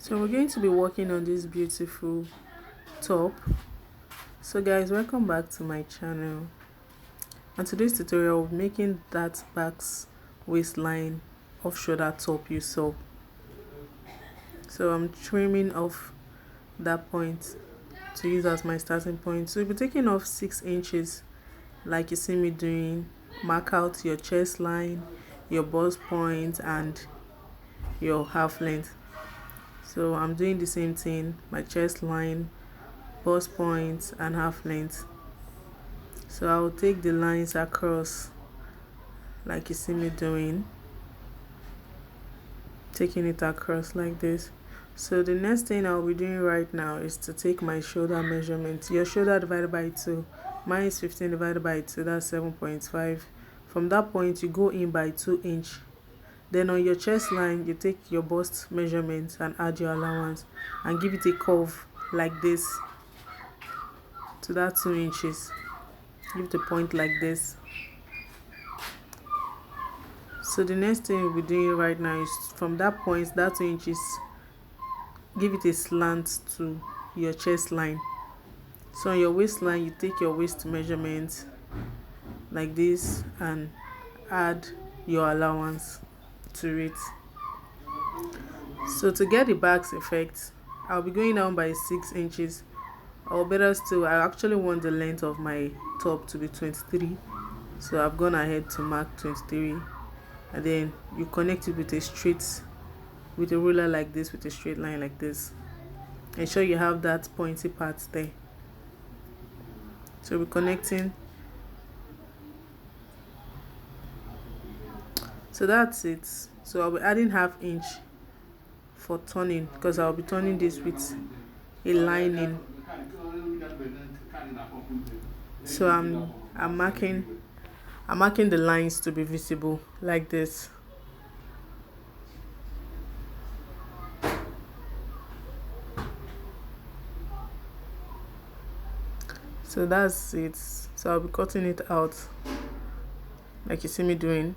So we're going to be working on this beautiful top. So guys, welcome back to my channel, and today's tutorial will be making that Basque waistline off shoulder top you saw. So I'm trimming off that point to use as my starting point. So we'll be taking off 6 inches like you see me doing. Mark out your chest line, your bust point, and your half length. So I'm doing the same thing, my chest line, bust point, and half length. So I'll take the lines across like you see me doing, taking it across like this. So the next thing I'll be doing right now is to take my shoulder measurement. Your shoulder divided by 2, mine is 15 divided by 2, that's 7.5. From that point you go in by 2 inch. Then on your chest line you take your bust measurement and add your allowance and give it a curve like this to that 2 inches. Give it a point like this. So the next thing we'll be doing right now is from that point, that 2 inches, give it a slant to your chest line. So on your waistline you take your waist measurement like this and add your allowance to it. So to get the Basque effect, I'll be going down by 6 inches, or better still, I actually want the length of my top to be 23, so I've gone ahead to mark 23, and then you connect it with a ruler like this, with a straight line like this. Ensure you have that pointy part there. So we're connecting. So that's it. So I'll be adding half inch for turning, because I'll be turning this with a lining. So I'm marking the lines to be visible like this. So that's it. So I'll be cutting it out like you see me doing.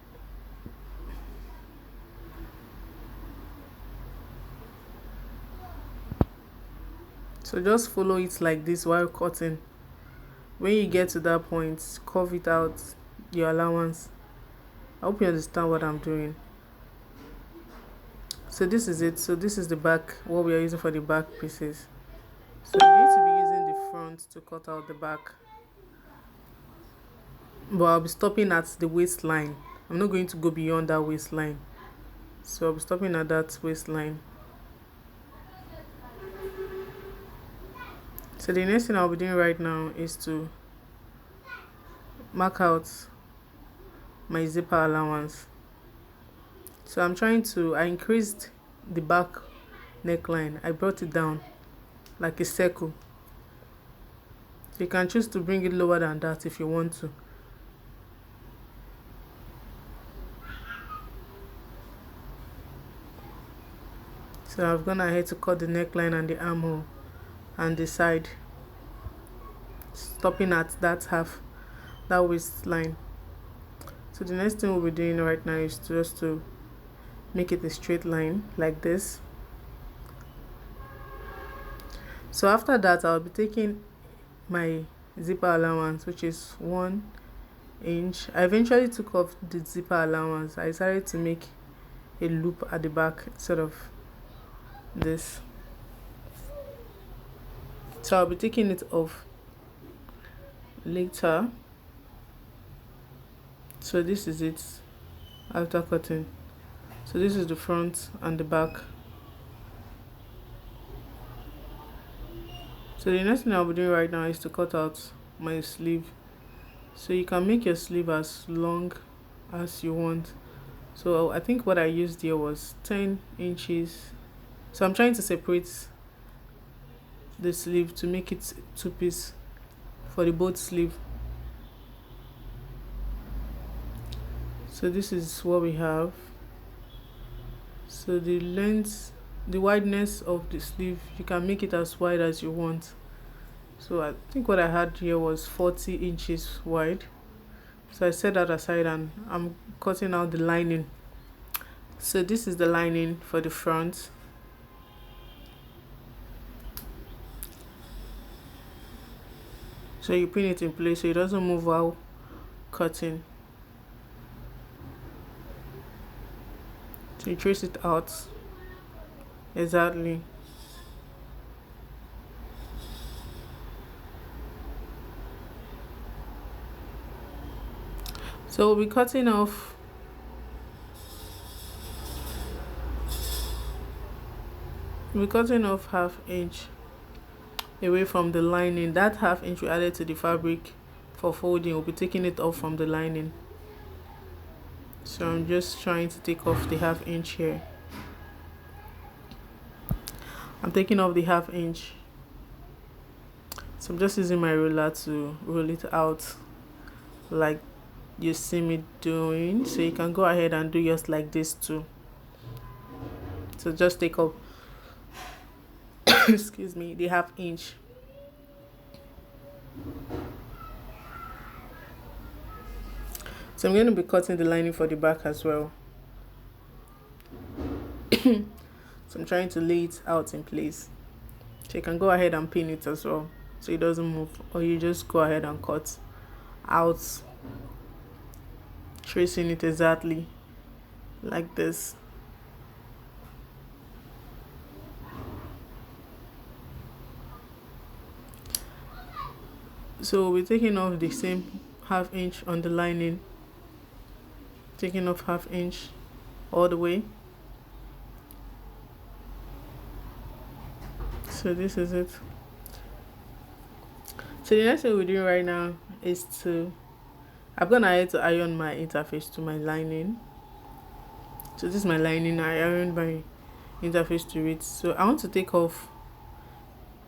So just follow it like this while cutting. When you get to that point, curve it out, your allowance. I hope you understand what I'm doing. So this is it. So this is the back, what we are using for the back pieces. So I'm going to be using the front to cut out the back, but I'll be stopping at the waistline. I'm not going to go beyond that waistline. So I'll be stopping at that waistline. So the next thing I'll be doing right now is to mark out my zipper allowance. So I increased the back neckline. I brought it down like a circle. So you can choose to bring it lower than that if you want to. So I've gone ahead to cut the neckline and the armhole and the side, stopping at that waistline. So the next thing we'll be doing right now is just to make it a straight line like this. So after that I'll be taking my zipper allowance, which is 1 inch. I eventually took off the zipper allowance. I decided to make a loop at the back instead of this. So I'll be taking it off later. So this is it after cutting. So this is the front and the back. So the next thing I'll be doing right now is to cut out my sleeve. So you can make your sleeve as long as you want. So I think what I used here was 10 inches. So I'm trying to separate the sleeve to make it 2-piece for the both sleeve. So this is what we have. So the wideness of the sleeve, you can make it as wide as you want. So I think what I had here was 40 inches wide. So I set that aside and I'm cutting out the lining. So this is the lining for the front. So you pin it in place so it doesn't move while cutting. So you trace it out exactly. So we'll be cutting off half inch away from the lining. That half inch we added to the fabric for folding, we'll be taking it off from the lining. So I'm just trying to take off the half inch here. I'm taking off the half inch. So I'm just using my ruler to roll it out like you see me doing. So you can go ahead and do just like this too. So just take off excuse me, the half inch. So I'm going to be cutting the lining for the back as well. So I'm trying to lay it out in place. So you can go ahead and pin it as well so it doesn't move, or you just go ahead and cut out, tracing it exactly like this. So we're taking off the same half inch on the lining, taking off half inch all the way. So this is it. So the next thing we're doing right now is I'm gonna ahead to iron my interface to my lining. So this is my lining. I ironed my interface to it. So I want to take off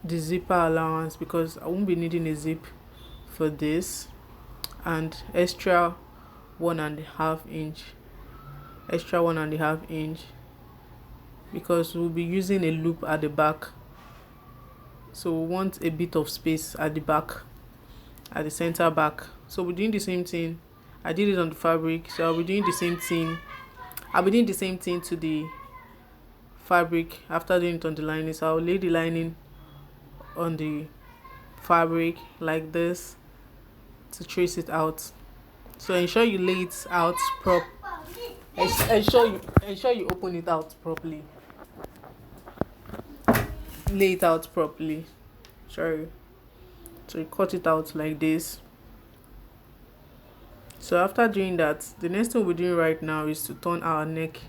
the zipper allowance because I won't be needing a zip for this, and extra 1.5 inch, because we'll be using a loop at the back. So we want a bit of space at the back, at the center back. So we're doing the same thing. I did it on the fabric, so I'll be doing the same thing. I'll be doing the same thing to the fabric after doing it on the lining. So I'll lay the lining on the fabric like this to trace it out. So ensure you lay it out ensure you open it out properly. Lay it out properly. Sorry. So you cut it out like this. So after doing that, the next thing we're doing right now is to turn our neck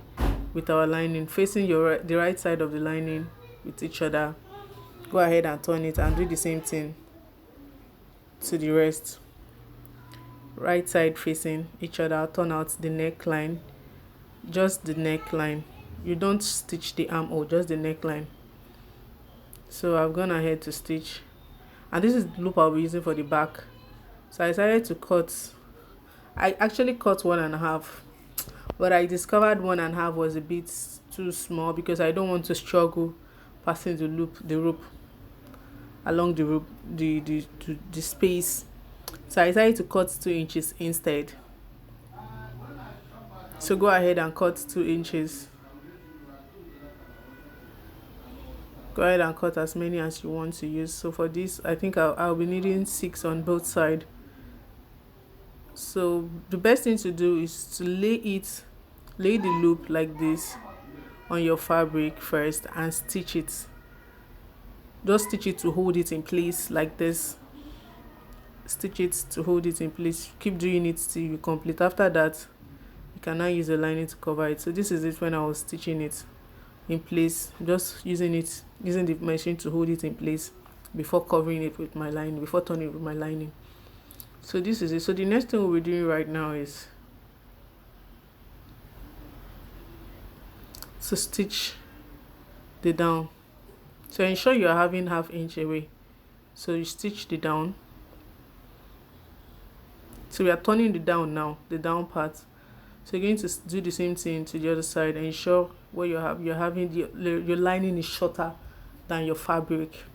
with our lining, facing the right side of the lining with each other. Go ahead and turn it and do the same thing to the rest. Right side facing each other, turn out the neckline, just the neckline. You don't stitch the armhole, just the neckline. So I've gone ahead to stitch, and this is the loop I'll be using for the back. So I decided to cut. I actually cut 1.5, but I discovered 1.5 was a bit too small because I don't want to struggle passing the rope along the rope, the space. So I decided to cut 2 inches instead. So go ahead and cut 2 inches. Go ahead and cut as many as you want to use. So for this, I think I'll be needing 6 on both sides. So the best thing to do is to lay the loop like this on your fabric first and stitch it. Just stitch it to hold it in place like this. Stitch it to hold it in place. Keep doing it till you complete. After that, you can now use the lining to cover it. So this is it when I was stitching it in place, just using the machine to hold it in place before covering it with my lining, before turning it with my lining. So this is it. So the next thing we're doing right now is to stitch the down. So ensure you are having half inch away. So you stitch the down. So we are turning the down now, the down part. So you're going to do the same thing to the other side. Ensure where you're having your lining is shorter than your fabric.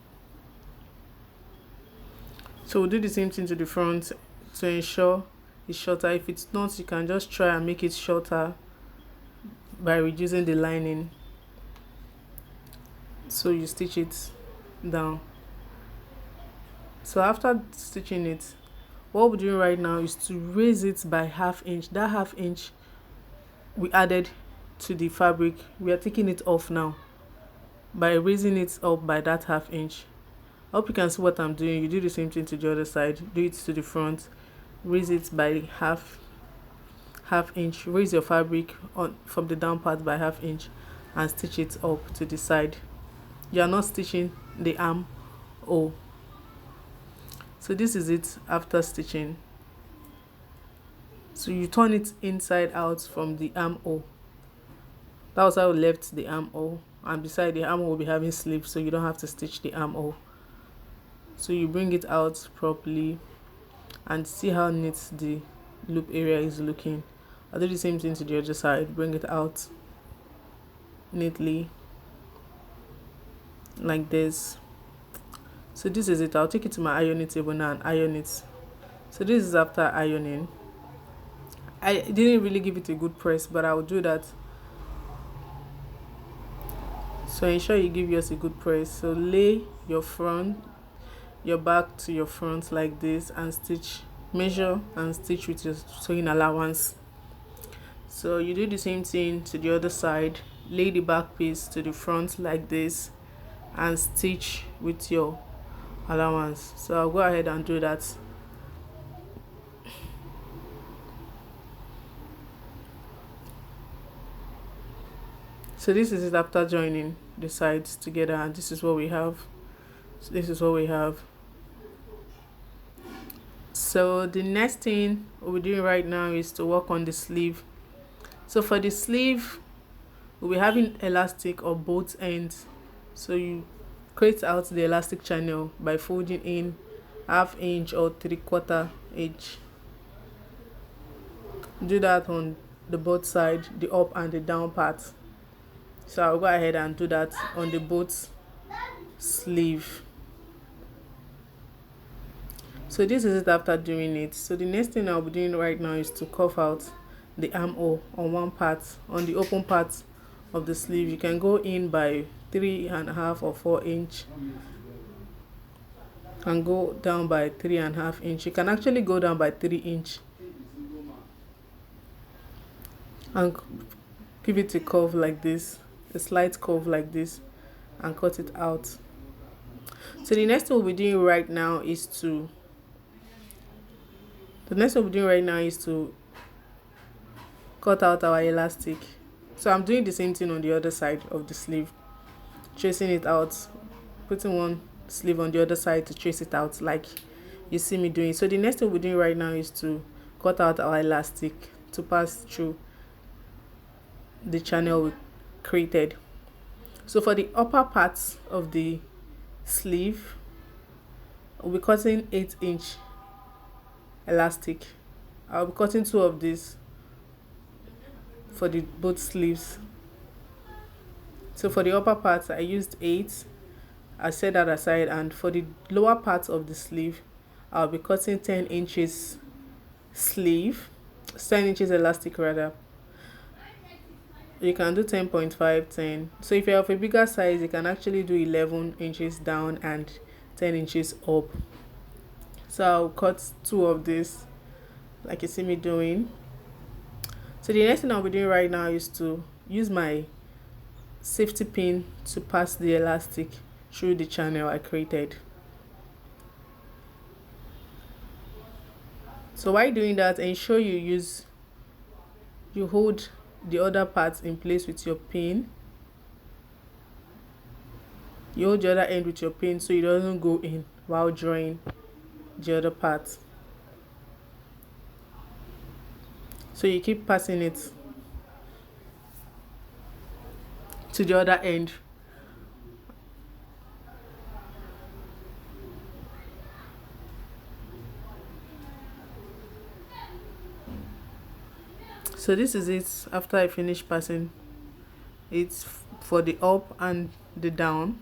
So we'll do the same thing to the front to ensure it's shorter. If it's not, you can just try and make it shorter by reducing the lining. So you stitch it down. So after stitching it, what we're doing right now is to raise it by ½ inch. That ½ inch we added to the fabric, we are taking it off now by raising it up by that ½ inch. I hope you can see what I'm doing. You do the same thing to the other side. Do it to the front, raise it by half inch, raise your fabric on from the down part by ½ inch and stitch it up to the side. You are not stitching the armhole. So this is it after stitching. So you turn it inside out from the armhole. That was how we left the armhole, and beside the armhole will be having sleeves, so you don't have to stitch the armhole. So you bring it out properly and see how neat the loop area is looking. I'll do the same thing to the other side. Bring it out neatly like this. So this is it. I'll take it to my ironing table now and iron it. So this is after ironing. I didn't really give it a good press, but I will do that. So ensure you give yours a good press. So lay your back to your front like this and stitch, measure and stitch with your sewing allowance. So you do the same thing to the other side. Lay the back piece to the front like this and stitch with your allowance. So I'll go ahead and do that. So this is it after joining the sides together, and this is what we have. So this is what we have. So the next thing we're doing right now is to work on the sleeve. So for the sleeve, we'll be having elastic on both ends. So you create out the elastic channel by folding in ½ inch or 3/4 inch. Do that on the both side, the up and the down part. So I'll go ahead and do that on the both sleeve. So this is it after doing it. So the next thing I'll be doing right now is to cuff out the armhole on one part. On the open part of the sleeve, you can go in by 3½ or 4 inch and go down by 3½ inch. You can actually go down by 3 inch and give it a curve like this, a slight curve like this, and cut it out. So the next thing we'll be doing right now is to cut out our elastic. So I'm doing the same thing on the other side of the sleeve, tracing it out, putting one sleeve on the other side to trace it out like you see me doing. So the next thing we're doing right now is to cut out our elastic to pass through the channel we created. So for the upper parts of the sleeve, we'll be cutting 8 inch elastic. I'll be cutting 2 of these for the both sleeves. So for the upper parts, I used 8. I set that aside, and for the lower part of the sleeve, I'll be cutting 10 inches sleeve, 10 inches elastic rather. You can do 10.5, 10. So if you have a bigger size, you can actually do 11 inches down and 10 inches up. So I'll cut 2 of this like you see me doing. So the next thing I'll be doing right now is to use my safety pin to pass the elastic through the channel I created. So while doing that, ensure you hold the other parts in place with your pin. You hold the other end with your pin so it doesn't go in while drawing the other part. So you keep passing it to the other end. So this is it after I finish passing it for the up and the down.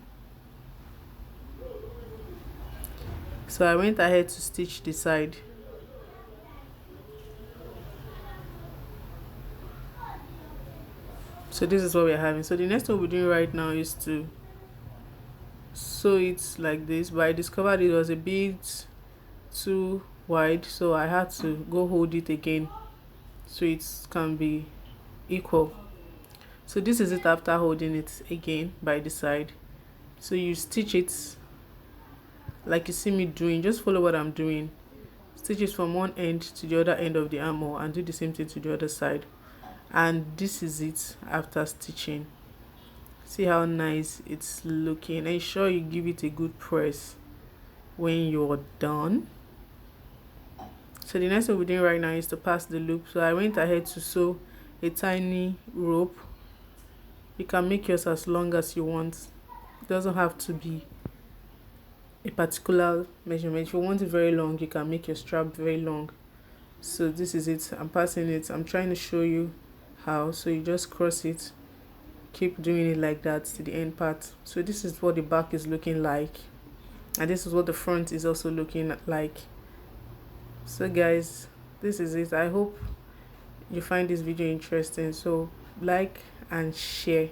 So I went ahead to stitch the side. So this is what we're having. So the next thing we're doing right now is to sew it like this, but I discovered it was a bit too wide, so I had to go hold it again so it can be equal. So this is it after holding it again by the side. So you stitch it like you see me doing. Just follow what I'm doing. Stitch it from one end to the other end of the armhole and do the same thing to the other side. And this is it after stitching. See how nice it's looking. Ensure you give it a good press when you're done. So the next thing we're doing right now is to pass the loop. So I went ahead to sew a tiny rope. You can make yours as long as you want. It doesn't have to be a particular measurement. If you want it very long, you can make your strap very long. So this is it. I'm passing it. I'm trying to show you how. So you just cross it, keep doing it like that to the end part. So this is what the back is looking like, and this is what the front is also looking like. So guys, this is it. I hope you find this video interesting. So like and share.